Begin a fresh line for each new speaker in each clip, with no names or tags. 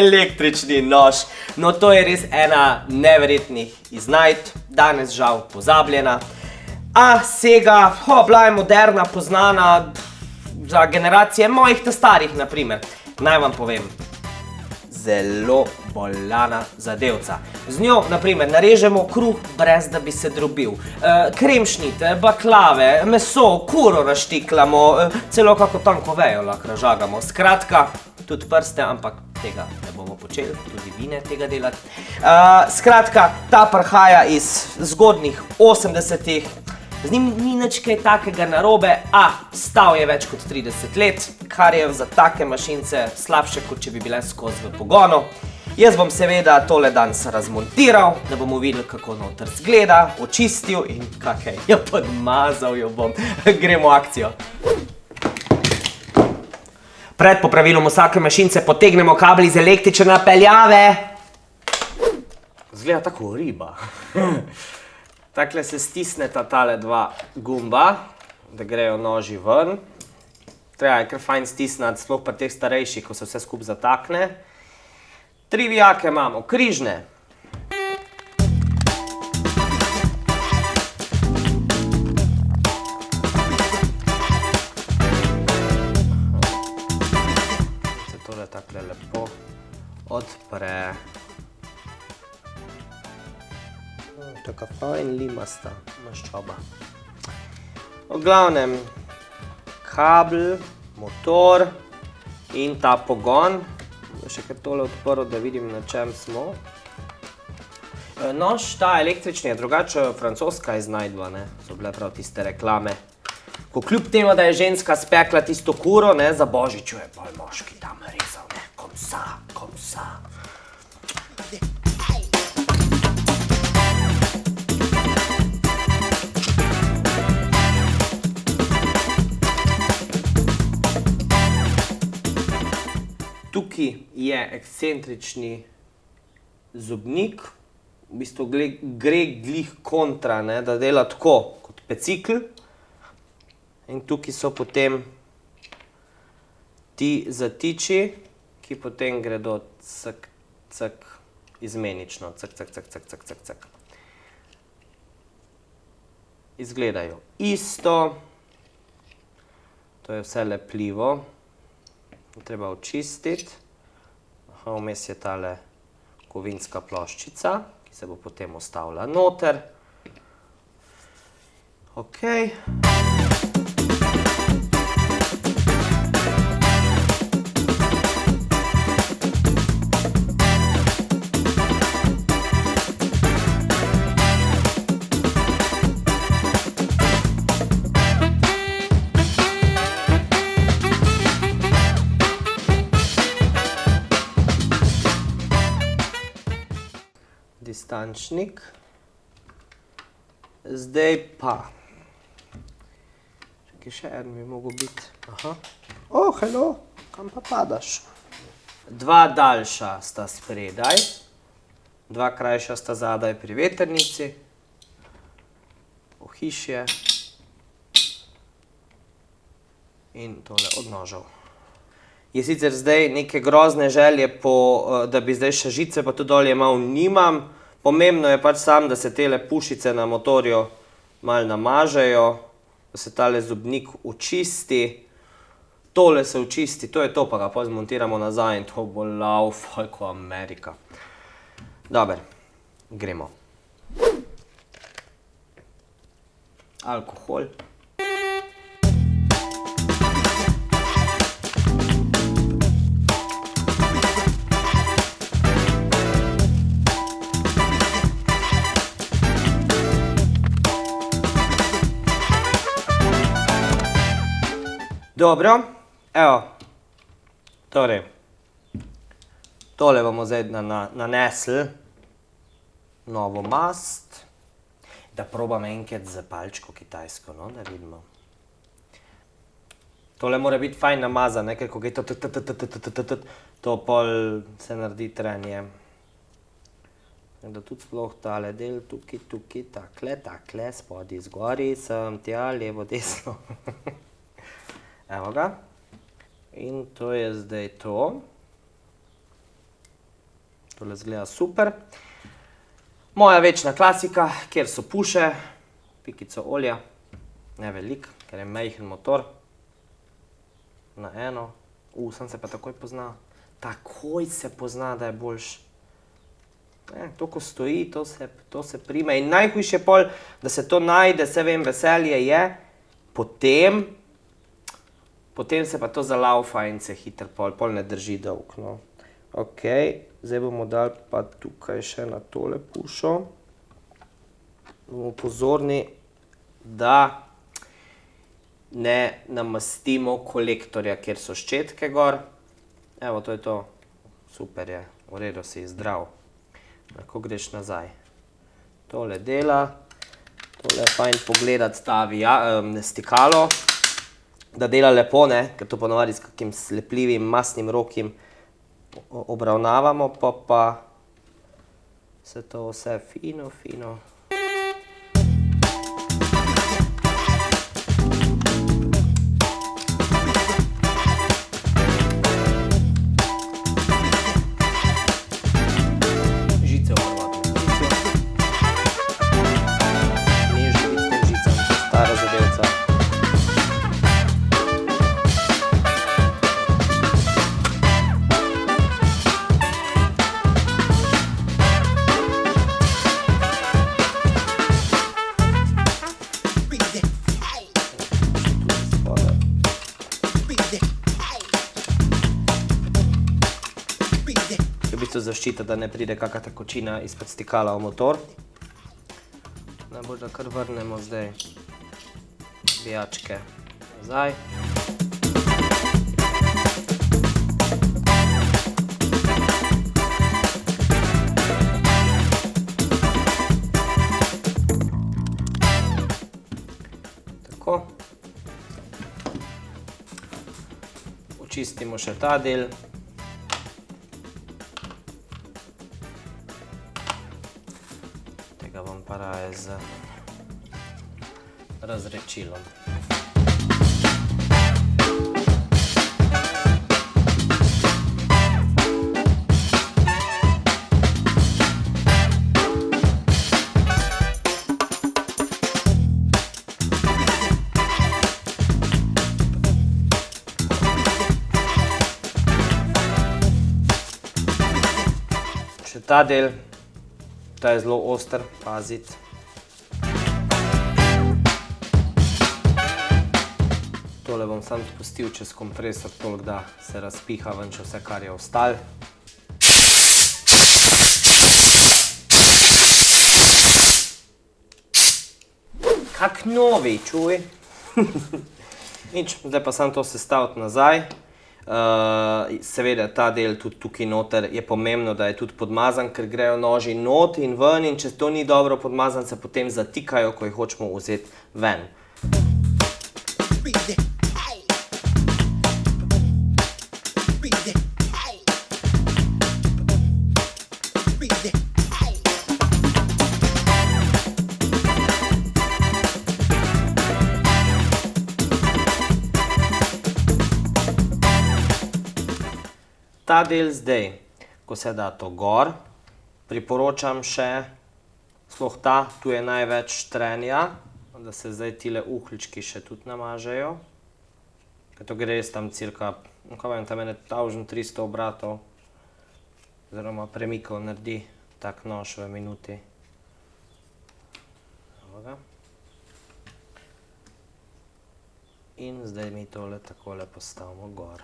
električni nož. No, to je res ena neverjetnih iznajdb, danes žal pozabljena. A sega, bila je moderna, poznana za generacije mojih starih, naprimer. Naj vam povem, zelo bolana zadevca. Z njo, naprimer, narežemo kruh, brez da bi se drobil. Kremšnite, baklave, meso, kuro raštiklamo, celo kako tanko vejo lahko razžagamo. Skratka, tudi prste, ampak tega ne bomo počeli, tudi vi ne tega delati. Skratka, ta prihaja iz zgodnjih 80-ih. Z njim ni nič kaj takega narobe, a stal je več kot 30 let, kar je za take mašince slabše, kot če bi bile skozi v pogonu. Jaz bom seveda tole danes razmontiral, da bomo videli, kako noter zgleda, očistil in kakaj, podmazal jo bom. Gremo v akcijo. Pred popravilom vsake mašince potegnemo kabel iz električne napeljave. Zgleda tako riba. Takle se stisneta tale dva gumba, da grejo noži ven. Treba je kar fajn stisnati, sploh pa teh starejših, ko se vse skupaj zatakne. 3 vijake imamo, križne. Se tole takle lepo odpre. Taka fajn limasta maščoba. V glavnem, kabel, motor in ta pogon. Še kar tole odprl, da vidim, na čem smo. Nož, ta električni, je drugače francoska iznajdba, ne? So bile prav tiste reklame. Ko kljub temu, da je ženska spekla tisto kuro, ne, za božič jo je pol moški tam rezal, ne, komsa, komsa. Tukaj je ekscentrični zobnik, v bistvu gre glih kontra, ne, da dela tako kot pecikl. In tukaj so potem ti zatiči, ki potem gredo cak, cak, izmenično, cak, cak, cak, cak, cak, cak, cak. Izgledajo isto, to je vse lepljivo. Treba očistiti. Vmes je tale kovinska ploščica, ki se bo potem ustavila noter. Okej. Distančnik. Zdaj pa. Čakaj, še en bi mogel biti. Aha. Hello, kam pa padaš? 2 daljša sta spredaj, 2 krajša sta zadaj pri vetrnici, ohišje in tole od nožev. Je sicer zdaj neke grozne želje, da bi zdaj še žice pa tudi dolje malo nimam. Pomembno je pač sam, da se tele pušice na motorju malo namažejo, da se tale zobnik očisti. Tole se očisti, to je to, pa ga pa zmontiramo nazaj in to bo laufal ko Amerika. Dober, gremo. Alkohol. Dobro, evo, torej, tole bomo zdaj nanesli novo mast, da probam enkrat z palčko kitajsko, no, da vidimo. Tole mora biti fajn namazan, ker ko gre to pol se naredi trenje. Da tudi sploh tale del, tukaj, takle, spodaj, zgori, sem, tja, levo, desno. Evo ga. In to je zdaj to. Tole zgleda super. Moja večna klasika, kjer so puše, pikico olja, ne veliko, ker je majhen motor. Na eno. Sem se pa takoj pozna. Takoj se pozna, da je boljš. To, ko stoji, to se prime. In najhujše je pol, da se to najde, se vem, veselje je, potem se pa to zalaufa in se hitro pol ne drži dolg, no. Ok, zdaj bomo dali pa tukaj še na tole pušo. Bomo pozorni, da ne namastimo kolektorja, kjer so ščetke gor. Evo, to je to. Super je, v redu si zdrav. Lahko greš nazaj. Tole dela. Tole je fajn pogledati ta stikalo, da dela lepo, ne, ker to ponovadi s kakim slepljivim, masnim rokim obravnavamo, pa se to vse fino. Žice obrvati. Ne živiti s tem žicam, to je stara zadevca. V bistvu zaščita, da ne pride kakšna tekočina izpod stikala v motor. Najbolj, da kar vrnemo zdaj bijačke nazaj. Tako. Očistimo še ta del. Tega bom pa raje z razredčilom. Še ta del. Ta je zelo oster, paziti. Tole bom sam spustil čez kompresor, toliko da se razpiha ven še vse, kar je ostalo. Kak novi, čuj. Nič, zdaj pa sam to sestaviti nazaj. Seveda ta del tudi tukaj noter je pomembno, da je tudi podmazan, ker grejo noži not in ven in če to ni dobro podmazan, se potem zatikajo, ko jih hočemo vzeti ven. Ta del zdaj, ko se da to gor, priporočam še, sploh ta, tu je največ trenja, da se zdaj tile uhljički še tudi namažejo. Ker to gre res tam cirka, kaj vem, tam je 1300 obratov, oziroma premikov naredi tak nož v minuti. Evo ga. In zdaj mi tole takole postavimo gor.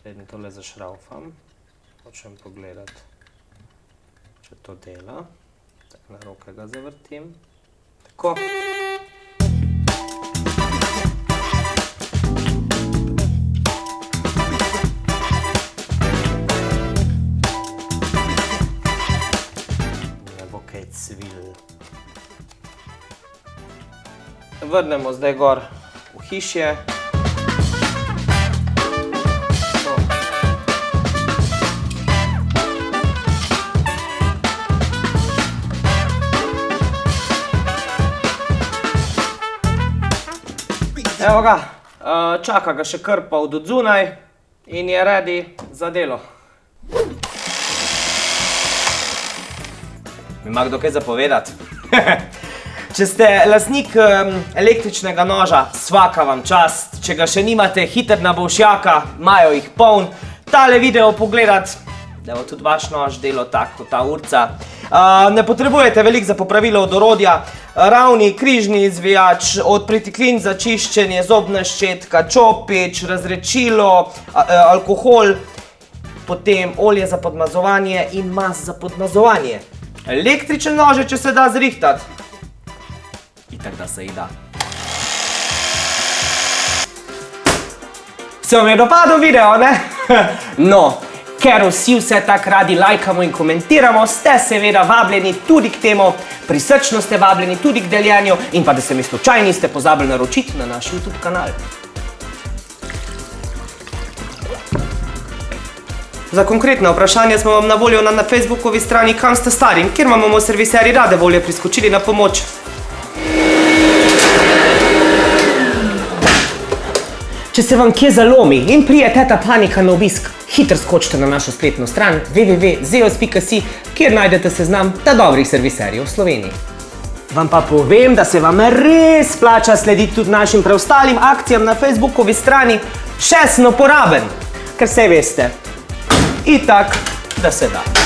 Slednji tole zašraufam, hočem pogledati, če to dela. Tako na roke ga zavrtim. Tako. Ne bo kaj cvil. Vrnemo zdaj gor v hišje. Evo ga, čaka ga še krpa od odzunaj, in je ready za delo. Mi ima kdo kaj zapovedati? Če ste lastnik električnega noža, svaka vam čast. Če ga še nimate, hiter na bolšjaka, imajo jih poln. Tale video pogledati, da bo tudi vaš nož delal tako kot ta urca. Ne potrebujete veliko za popravilo od orodja. Ravni križni izvijač, od pritiklin za čiščenje, zobna ščetka, čopič, razredčilo, alkohol, potem olje za podmazovanje in mas za podmazovanje. Električen nože, če se da zrihtati. Itak da se jih da. Se vam je dopadel video, ne? No, ker vsi vse tako radi lajkamo in komentiramo, ste seveda vabljeni tudi k temu, prisrčno ste vabljeni tudi k deljenju in pa da se mi slučajno niste pozabili naročiti na naš YouTube kanal. Za konkretne vprašanja smo vam na voljo na Facebookovi strani Kam ste stari, kjer vam bomo serviserji rade volje priskočili na pomoč. Če se vam kje zalomi in prije teta panika na obisk, hitro skočite na našo spletno stran www.zeos.si, kjer najdete seznam dobrih serviserjev v Sloveniji. Vam pa povem, da se vam res splača slediti tudi našim preostalim akcijam na Facebookovi strani, še sem uporaben, ker saj veste, itak, da se da.